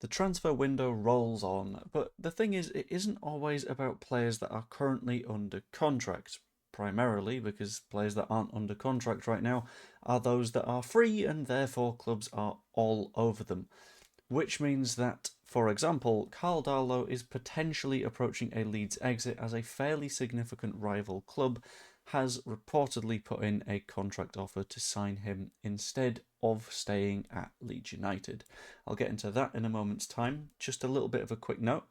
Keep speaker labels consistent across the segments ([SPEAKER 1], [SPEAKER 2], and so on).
[SPEAKER 1] The transfer window rolls on, but the thing is, it isn't always about players that are currently under contract, primarily because players that aren't under contract right now are those that are free, and therefore clubs are all over them. Which means that, for example, Karl Darlow is potentially approaching a Leeds exit as a fairly significant rival club has reportedly put in a contract offer to sign him instead of staying at Leeds United. I'll get into that in a moment's time. Just a little bit of a quick note.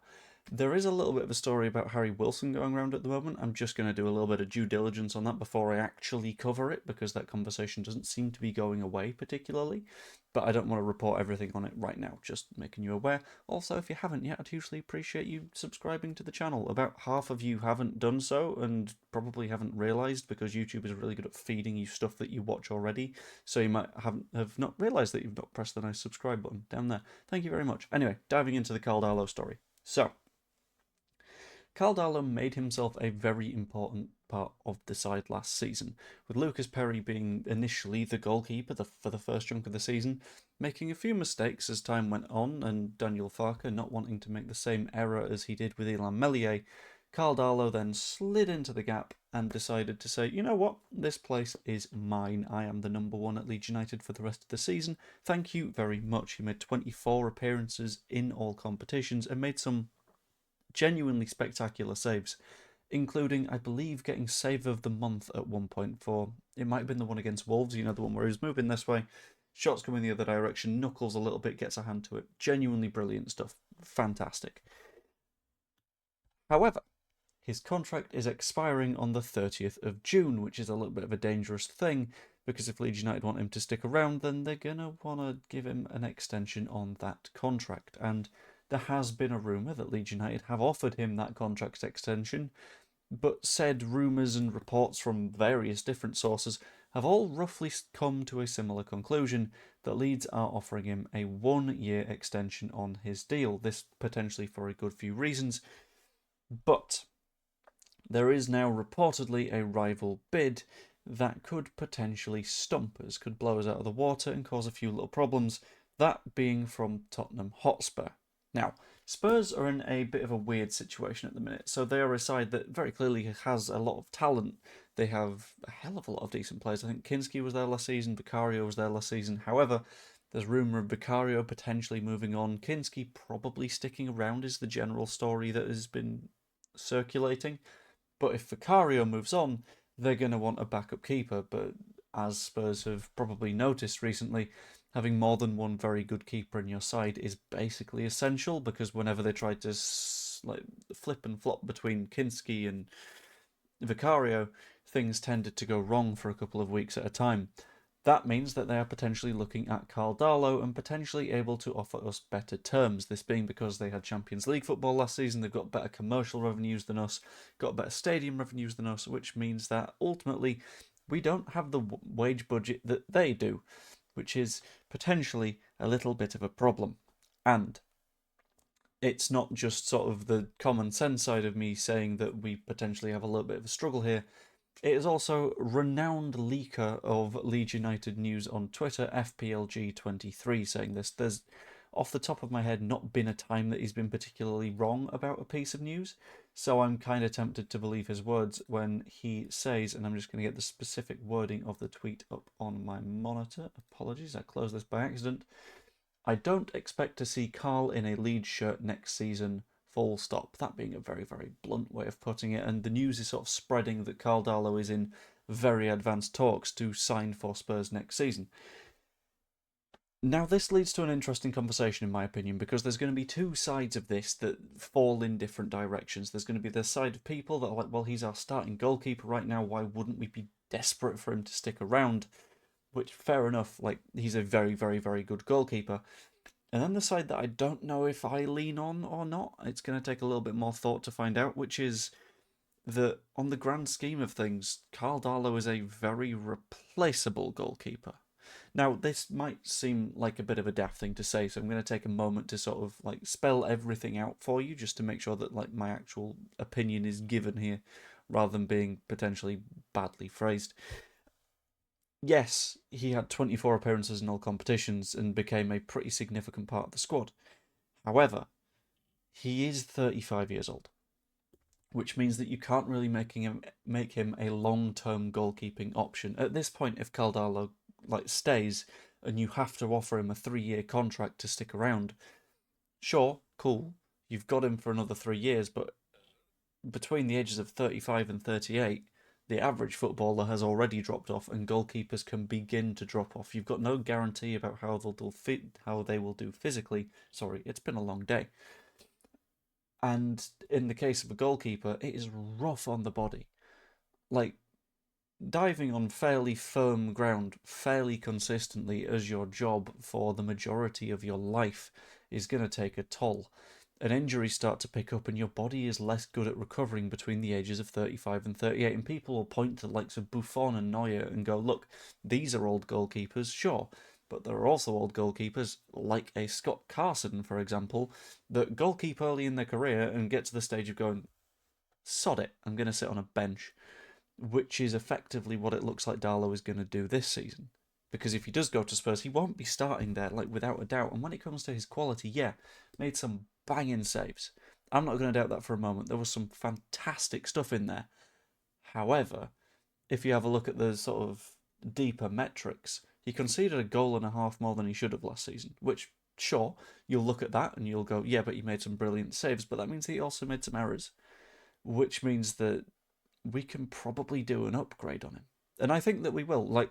[SPEAKER 1] There is a little bit of a story about Harry Wilson going around at the moment. I'm just going to do a little bit of due diligence on that before I actually cover it, because that conversation doesn't seem to be going away particularly. But I don't want to report everything on it right now, just making you aware. Also, if you haven't yet, I'd hugely appreciate you subscribing to the channel. About half of you haven't done so, and probably haven't realised, because YouTube is really good at feeding you stuff that you watch already, so you might have not realised that you've not pressed the nice subscribe button down there. Thank you very much. Anyway, diving into the Karl Darlow story. So, Karl Darlow made himself a very important part of the side last season, with Lucas Perry being initially the goalkeeper for the first chunk of the season, making a few mistakes as time went on, and Daniel Farke not wanting to make the same error as he did with Ilan Meslier. Karl Darlow then slid into the gap and decided to say, you know what, this place is mine. I am the number one at Leeds United for the rest of the season. Thank you very much. He made 24 appearances in all competitions and made some genuinely spectacular saves, including, I believe, getting save of the month at one point for, it might have been the one against Wolves, you know, the one where he was moving this way, shots coming the other direction, knuckles a little bit, gets a hand to it. Genuinely brilliant stuff. Fantastic. However, his contract is expiring on the 30th of June, which is a little bit of a dangerous thing, because if Leeds United want him to stick around, then they're going to want to give him an extension on that contract. And there has been a rumour that Leeds United have offered him that contract extension, but said rumours and reports from various different sources have all roughly come to a similar conclusion, that Leeds are offering him a 1-year extension on his deal. This potentially for a good few reasons, but there is now reportedly a rival bid that could potentially stump us, could blow us out of the water and cause a few little problems, that being from Tottenham Hotspur. Now, Spurs are in a bit of a weird situation at the minute. So they are a side that very clearly has a lot of talent. They have a hell of a lot of decent players. I think Kinski was there last season, Vicario was there last season. However, there's rumour of Vicario potentially moving on. Kinski probably sticking around is the general story that has been circulating. But if Vicario moves on, they're going to want a backup keeper. But as Spurs have probably noticed recently, having more than one very good keeper in your side is basically essential, because whenever they tried to flip and flop between Kinski and Vicario, things tended to go wrong for a couple of weeks at a time. That means that they are potentially looking at Karl Darlow and potentially able to offer us better terms. This being because they had Champions League football last season, they've got better commercial revenues than us, got better stadium revenues than us, which means that ultimately we don't have the wage budget that they do, which is potentially a little bit of a problem. And it's not just sort of the common sense side of me saying that we potentially have a little bit of a struggle here. It is also renowned leaker of Leeds United news on Twitter, FPLG23, saying this. There's, off the top of my head, not been a time that he's been particularly wrong about a piece of news, so I'm kind of tempted to believe his words when he says, and I'm just going to get the specific wording of the tweet up on my monitor. Apologies, I closed this by accident. I don't expect to see Karl in a Leeds shirt next season. Full stop. That being a very, very blunt way of putting it, and the news is sort of spreading that Karl Darlow is in very advanced talks to sign for Spurs next season. Now, this leads to an interesting conversation, in my opinion, because there's going to be two sides of this that fall in different directions. There's going to be the side of people that are like, well, he's our starting goalkeeper right now, why wouldn't we be desperate for him to stick around? Which, fair enough, like, he's a very, very, very good goalkeeper. And then the side that I don't know if I lean on or not, it's going to take a little bit more thought to find out, which is that on the grand scheme of things, Karl Darlow is a very replaceable goalkeeper. Now, this might seem like a bit of a daft thing to say, so I'm going to take a moment to sort of like spell everything out for you, just to make sure that like my actual opinion is given here, rather than being potentially badly phrased. Yes, he had 24 appearances in all competitions and became a pretty significant part of the squad. However, he is 35 years old, which means that you can't really make him a long-term goalkeeping option. At this point, if Karl Darlow stays and you have to offer him a 3-year contract to stick around, sure, cool, you've got him for another 3 years, but between the ages of 35 and 38, the average footballer has already dropped off, and goalkeepers can begin to drop off. You've got no guarantee about how they will do physically. Sorry, it's been a long day. And in the case of a goalkeeper, it is rough on the body. Like, diving on fairly firm ground fairly consistently as your job for the majority of your life is going to take a toll. And injuries start to pick up, and your body is less good at recovering between the ages of 35 and 38. And people will point to the likes of Buffon and Neuer and go, look, these are old goalkeepers, sure, but there are also old goalkeepers, like a Scott Carson, for example, that goalkeep early in their career and get to the stage of going, sod it, I'm going to sit on a bench, which is effectively what it looks like Darlow is going to do this season. Because if he does go to Spurs, he won't be starting there, without a doubt. And when it comes to his quality, yeah, made some banging saves. I'm not going to doubt that for a moment. There was some fantastic stuff in there. However, if you have a look at the sort of deeper metrics, he conceded a goal and a half more than he should have last season, which, sure, you'll look at that and you'll go, yeah, but he made some brilliant saves, but that means he also made some errors, which means that we can probably do an upgrade on him. And I think that we will.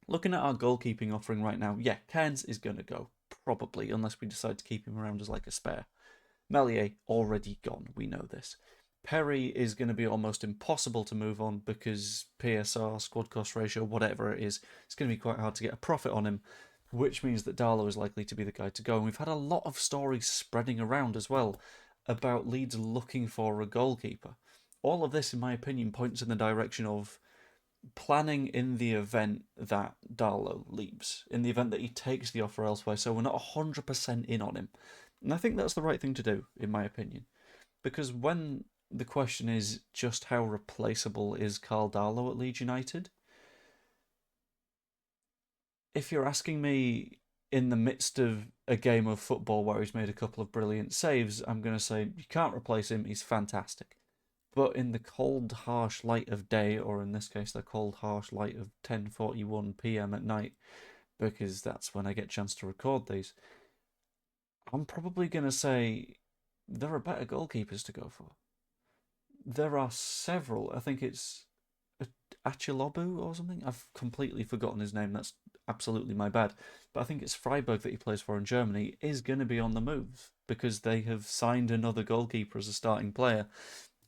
[SPEAKER 1] Looking at our goalkeeping offering right now, yeah, Cairns is going to go, probably, unless we decide to keep him around as a spare. Meslier, already gone, we know this. Perry is going to be almost impossible to move on because PSR, squad cost ratio, whatever it is, it's going to be quite hard to get a profit on him, which means that Darlow is likely to be the guy to go. And we've had a lot of stories spreading around as well about Leeds looking for a goalkeeper. All of this, in my opinion, points in the direction of planning in the event that Darlow leaves, in the event that he takes the offer elsewhere, so we're not 100% in on him. And I think that's the right thing to do, in my opinion. Because when the question is just how replaceable is Karl Darlow at Leeds United, if you're asking me in the midst of a game of football where he's made a couple of brilliant saves, I'm going to say you can't replace him, he's fantastic. But in the cold, harsh light of day, or in this case, the cold, harsh light of 10:41 p.m. at night, because that's when I get a chance to record these, I'm probably going to say there are better goalkeepers to go for. There are several. I think it's Achilobu or something. I've completely forgotten his name. That's absolutely my bad. But I think it's Freiburg that he plays for in Germany is going to be on the move because they have signed another goalkeeper as a starting player.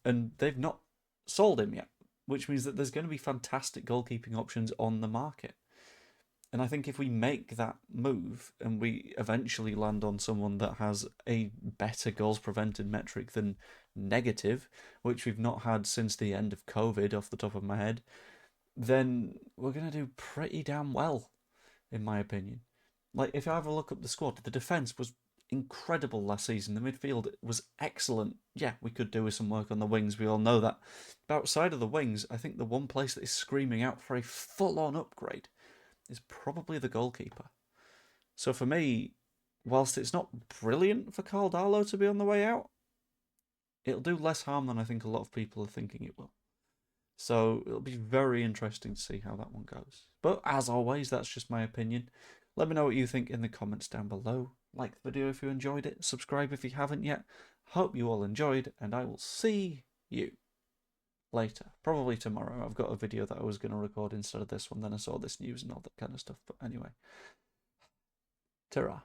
[SPEAKER 1] And they've not sold him yet, which means that there's going to be fantastic goalkeeping options on the market. And I think if we make that move and we eventually land on someone that has a better goals prevented metric than negative, which we've not had since the end of COVID off the top of my head, then we're going to do pretty damn well, in my opinion. If I have a look up the squad, the defence was incredible last season. The midfield was excellent. Yeah, we could do with some work on the wings. We all know that. But outside of the wings, I think the one place that is screaming out for a full-on upgrade is probably the goalkeeper. So for me, whilst it's not brilliant for Karl Darlow to be on the way out, it'll do less harm than I think a lot of people are thinking it will. So it'll be very interesting to see how that one goes. But as always, that's just my opinion. Let me know what you think in the comments down below. Like the video if you enjoyed it. Subscribe if you haven't yet. Hope you all enjoyed, and I will see you later. Probably tomorrow. I've got a video that I was going to record instead of this one. Then I saw this news and all that kind of stuff. But anyway. Ta-ra.